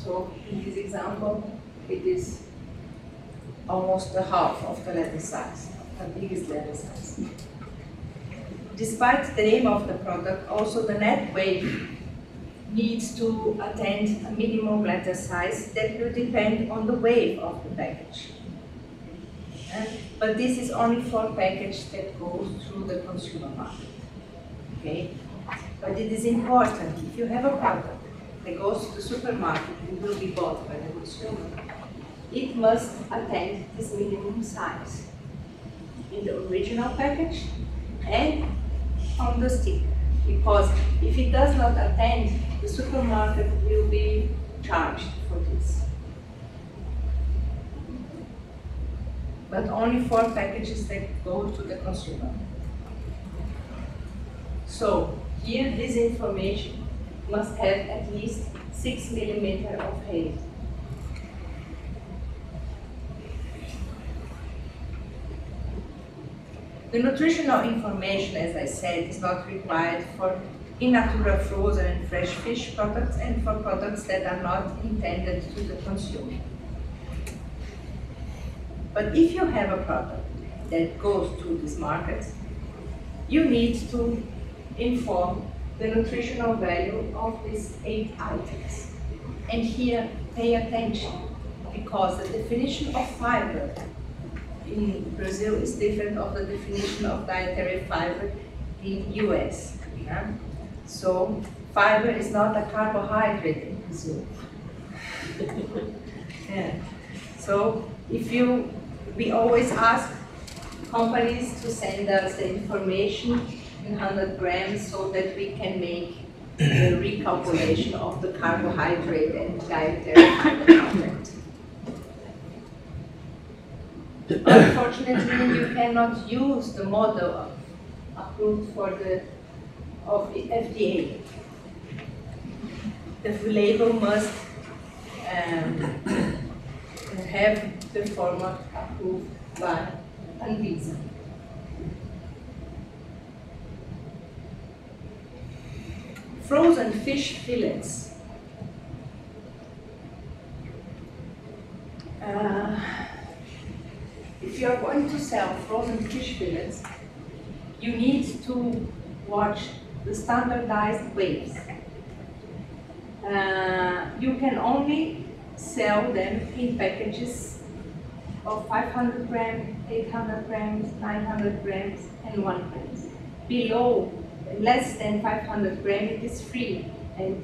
So in this example, it is almost the half of the letter size, the biggest letter size. Despite the name of the product, also the net weight needs to attend a minimum letter size that will depend on the weight of the package. But this is only for package that goes through the consumer market. Okay? But it is important, if you have a product that goes to the supermarket and will be bought by the consumer, it must attend this minimum size in the original package and on the sticker. Because if it does not attend, the supermarket will be charged for this. But only for packages that go to the consumer. So here this information must have at least 6 millimeters of height. The nutritional information, as I said, is not required for in natura frozen and fresh fish products and for products that are not intended to the consumer. But if you have a product that goes to this market, you need to inform the nutritional value of these 8 items. And here, pay attention, because the definition of fiber in Brazil is different of the definition of dietary fiber in US. Yeah? So fiber is not a carbohydrate in Brazil. Yeah. So we always ask companies to send us the information in 100 grams so that we can make the recalculation of the carbohydrate and dietary fiber content. Unfortunately, you cannot use the model approved of the FDA. The label must have the format approved by Anvisa. Frozen fish fillets. If you are going to sell frozen fish fillets, you need to watch the standardized weights. You can only sell them in packages of 500 grams, 800 grams, 900 grams, and 1 gram. Below, less than 500 grams, it is free, and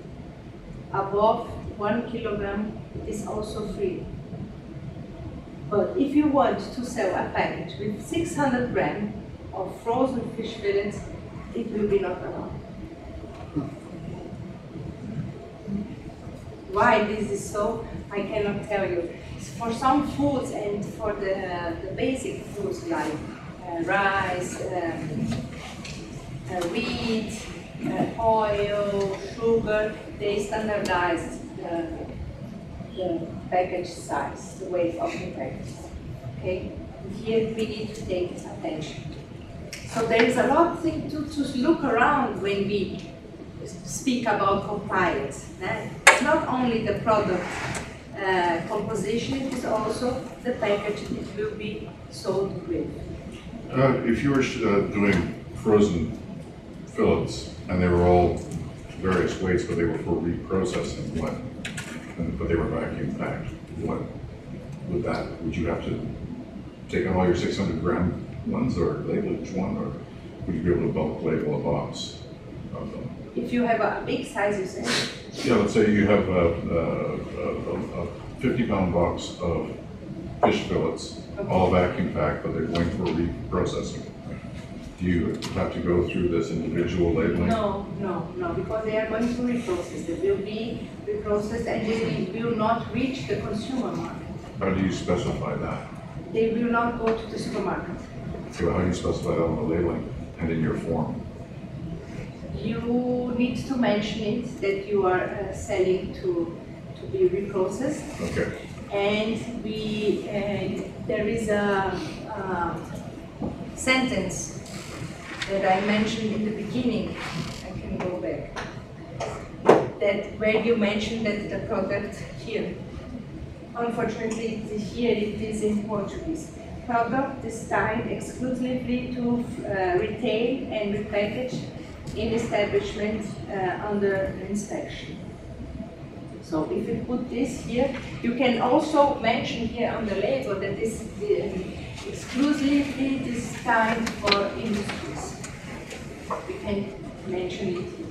above 1 kilogram, it is also free. But if you want to sell a package with 600 grams of frozen fish fillets, it will be not allowed. Why this is so, I cannot tell you. For some foods and for the basic foods like rice, wheat, oil, sugar, they standardized the package size, the weight of the package. Okay, and here we need to take attention. So there is a lot of things to look around when we speak about compliance. It's not only the product composition, it is also the package it will be sold with. If you were doing frozen fillets and they were all various weights, but they were for reprocessing, but they were vacuum packed, what would you have to take on all your 600 gram ones or label each one, or would you be able to bulk label a box of them? If you have a big size, you say? Yeah, let's say you have a 50-pound box of fish fillets, okay, all vacuum packed, but they're going for reprocessing. Do you have to go through this individual labeling? No, because they are going to reprocess. They will be reprocessed and they will not reach the consumer market. How do you specify that? They will not go to the supermarket. So how do you specify that on the labeling and in your form? You need to mention it that you are selling to be reprocessed. Okay. And there is a sentence that I mentioned in the beginning. I can go back. that where you mentioned that the product here, unfortunately here it is in Portuguese. Product destined exclusively to retail and repackage in establishment under inspection. So if you put this here, you can also mention here on the label that this is exclusively designed for industries. We can mention it here.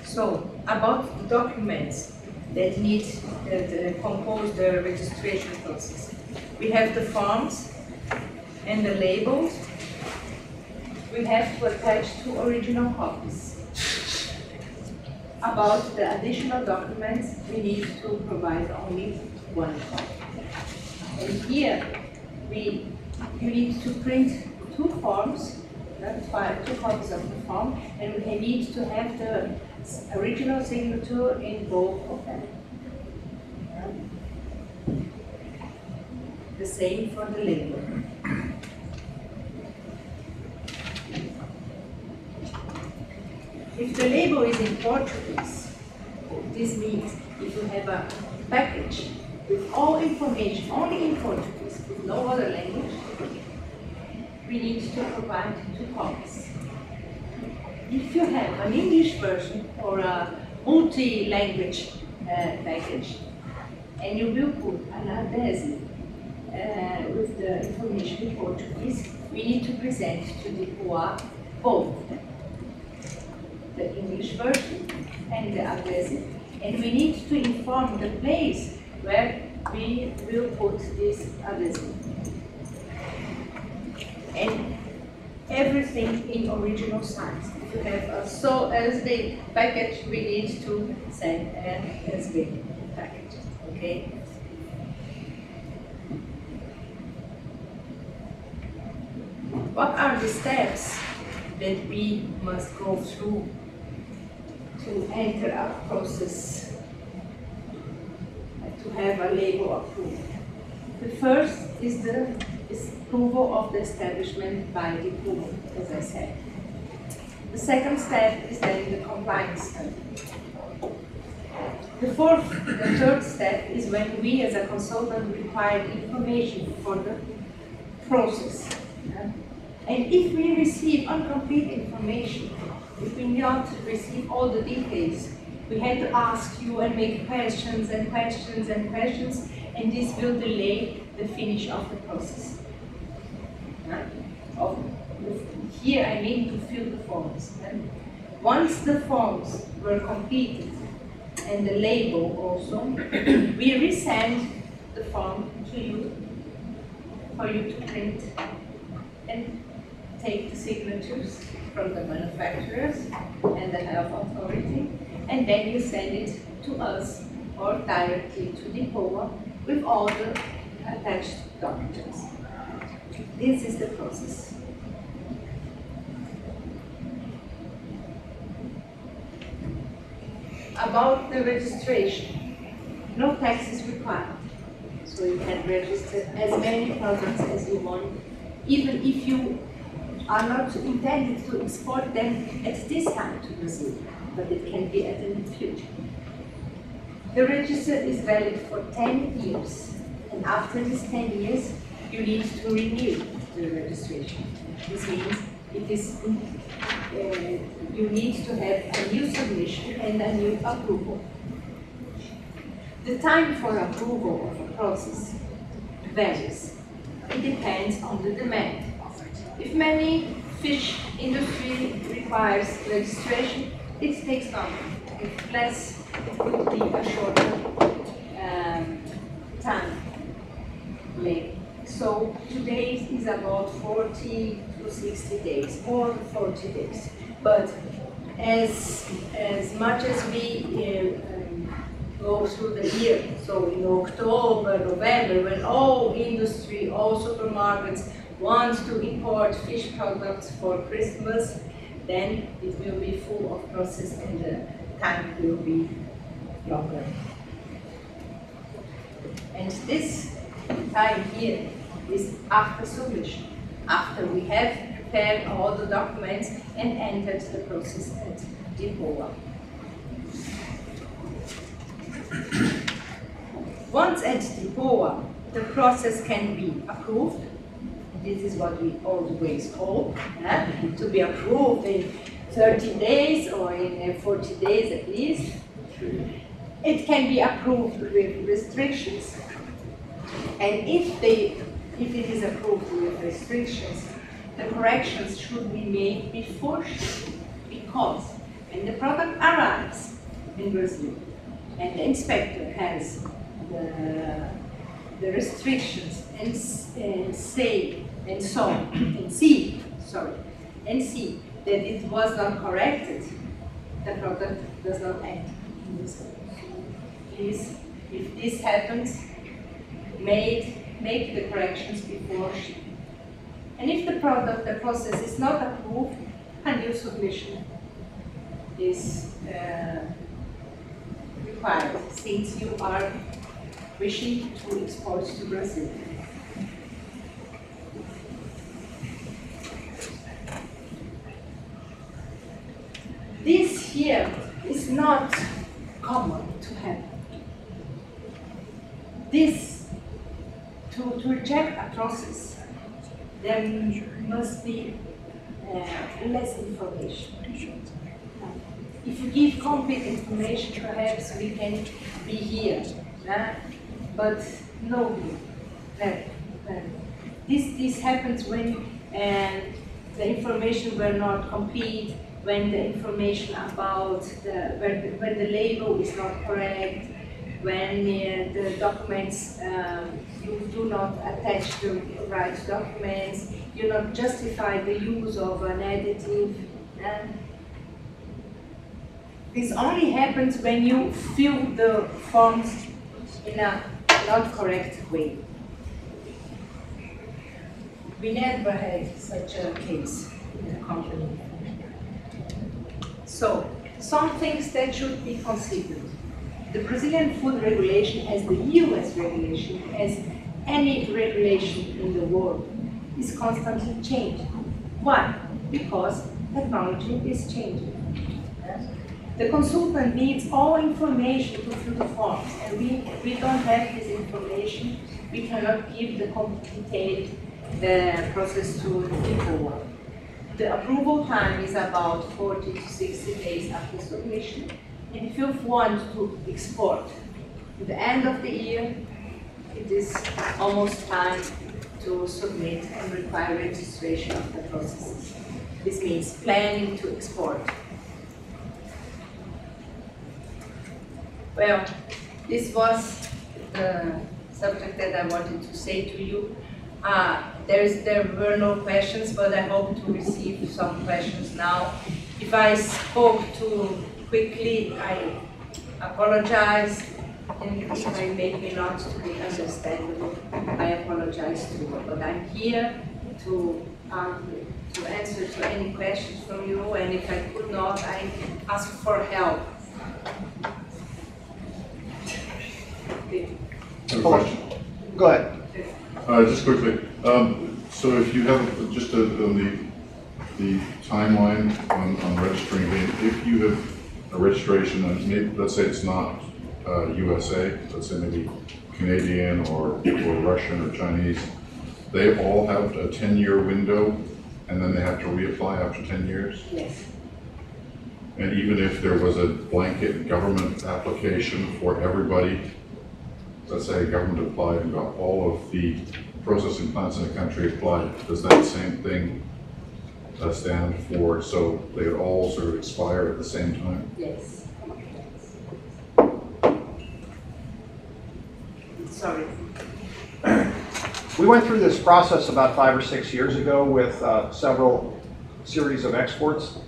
So, about the documents that compose the registration process. We have the forms and the labels. We have to attach 2 original copies. About the additional documents, we need to provide only 1 copy. And here, you need to print 2 forms, 2 copies of the form, and we need to have the original signature in both of them. The same for the label. If the label is in Portuguese, this means if you have a package with all information only in Portuguese, with no other language, we need to provide 2 copies. If you have an English version or a multi-language package, and you will put an adhesive with the information in Portuguese, we need to present to the POA both the English version and the adhesive, and we need to inform the place where we will put this adhesive. And everything in original size. If you have a SD package, we need to send an SD package. Okay. What are the steps that we must go through to enter a process to have a label approved? The first is the approval of the establishment by the POA, as I said. The second step is then the compliance study. The third step is when we as a consultant require information for the process. And if we receive incomplete information, if we not receive all the details, we had to ask you and make questions and questions and questions, and this will delay the finish of the process. Here I mean to fill the forms. Once the forms were completed and the label also, we resend the form to you for you to print and take the signatures from the manufacturers and the health authority, and then you send it to us or directly to the POA with all the attached documents. This is the process. About the registration, no tax is required. So you can register as many products as you want, even if you are not intended to export them at this time to Brazil, but it can be at in the future. The register is valid for 10 years, and after these 10 years, you need to renew the registration. This means it is you need to have a new submission and a new approval. The time for approval of a process varies. It depends on the demand. If many fish industry requires registration, it takes longer. If less, it could be a shorter time length. So today is about 40 to 60 days, or 40 days. But as much as we go through the year, so in October, November, when all industry, all supermarkets want to import fish products for Christmas, then it will be full of process and the time will be longer. And this time here is after submission, after we have prepared all the documents and entered the process at DPOA. Once at DPOA, the process can be approved. This is what we always hope, to be approved in 30 days or in 40 days at least. It can be approved with restrictions. And if it is approved with restrictions, the corrections should be made before shipping, because when the product arrives in Brazil and the inspector has the restrictions and see that it was not corrected, the product does not enter in this way. Please, if this happens, make the corrections before shipping. And if the process is not approved, a new submission is required, since you are wishing to export to Brazil. This here is not common to happen. This, to reject a process, there must be less information. If you give complete information, perhaps we can be here. But no, this happens when the information were not complete, when the information about when the label is not correct, when the documents you do not attach the right documents, you not justify the use of an additive. This only happens when you fill the forms in a not correct way. We never had such a case in the company. So, some things that should be considered. The Brazilian food regulation, as the US regulation, as any regulation in the world, is constantly changing. Why? Because technology is changing. The consultant needs all information to fill the forms, and we don't have this information. We cannot give the complete process to the people. The approval time is about 40 to 60 days after submission. And if you want to export at the end of the year, it is almost time to submit and require registration of the processes. This means planning to export. Well, this was the subject that I wanted to say to you. There were no questions, but I hope to receive some questions now. If I spoke too quickly, I apologize. And if I make me not to be understandable, I apologize too. But I'm here to answer to any questions from you, and if I could not, I ask for help. I have a question. Go ahead. Just quickly, so if you have just the timeline on registering, if you have a registration, and maybe, let's say it's not USA, let's say maybe Canadian or Russian or Chinese, they all have a 10-year window, and then they have to reapply after 10 years? Yes. And even if there was a blanket government application for everybody, let's say a government applied and got all of the processing plants in the country applied, does that same thing stand for, so they would all sort of expire at the same time? Yes. Sorry. We went through this process about 5 or 6 years ago with several series of exports.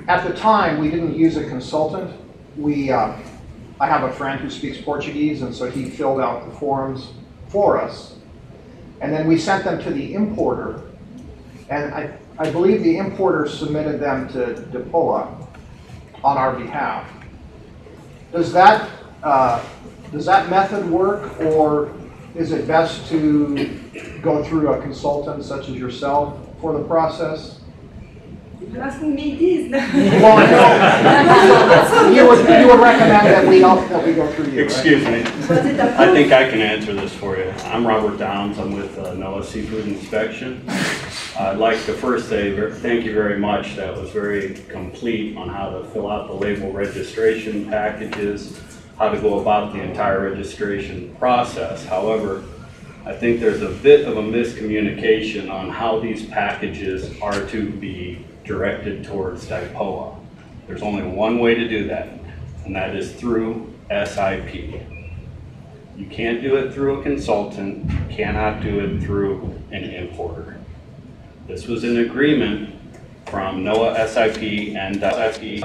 At the time, we didn't use a consultant. I have a friend who speaks Portuguese, and so he filled out the forms for us. And then we sent them to the importer. And I believe the importer submitted them to DPOA on our behalf. Does that method work, or is it best to go through a consultant such as yourself for the process? You're asking me this. Well, I know. You would recommend that we go through you, Excuse right? me. Was it approved? I think I can answer this for you. I'm Robert Downs. I'm with NOAA Seafood Inspection. I'd like to first say thank you very much. That was very complete on how to fill out the label registration packages, how to go about the entire registration process. However, I think there's a bit of a miscommunication on how these packages are to be directed towards DPOA. There's only one way to do that, and that is through SIP. You can't do it through a consultant, you cannot do it through an importer. This was an agreement from NOAA SIP and SIP